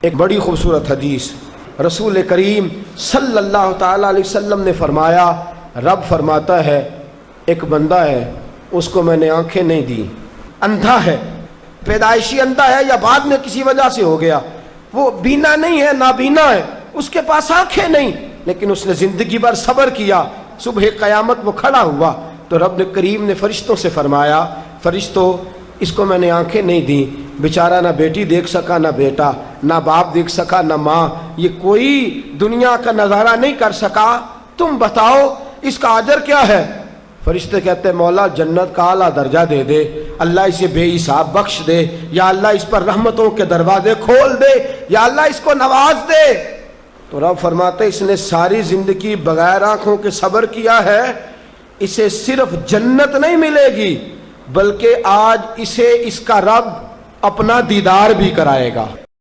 एक बड़ी खूबसूरत हदीस रसूल करीम सल्लल्लाहु ताला अलैहि वसल्लम ने फरमाया, रब फरमाता है एक बंदा है उसको मैंने आंखें नहीं दी, अंधा है, पैदाइशी अंधा है या बाद में किसी वजह से हो गया, वो बीना नहीं है, नाबीना है, उसके पास आंखें नहीं, लेकिन उसने जिंदगी भर सब्र किया, सुबह क़यामत वो खड़ा हुआ तो रब ने करीम ने फरिश्तों से फरमाया, फरिश्तों इसको मैंने आंखें नहीं दी, बेचारा ना बेटी देख सका, ना बेटा, ना बाप देख सका, ना माँ, ये कोई दुनिया का नज़ारा नहीं कर सका, तुम बताओ इसका अजर क्या है। फरिश्ते कहते हैं मौला जन्नत का आला दर्जा दे दे, अल्लाह इसे बेहिसाब बख्श दे, या अल्लाह इस पर रहमतों के दरवाजे खोल दे, या अल्लाह इसको नवाज दे। तो रब फरमाते इसने सारी जिंदगी बगैर आंखों के सब्र किया है, इसे सिर्फ जन्नत नहीं मिलेगी बल्कि आज इसे इसका रब अपना दीदार भी कराएगा।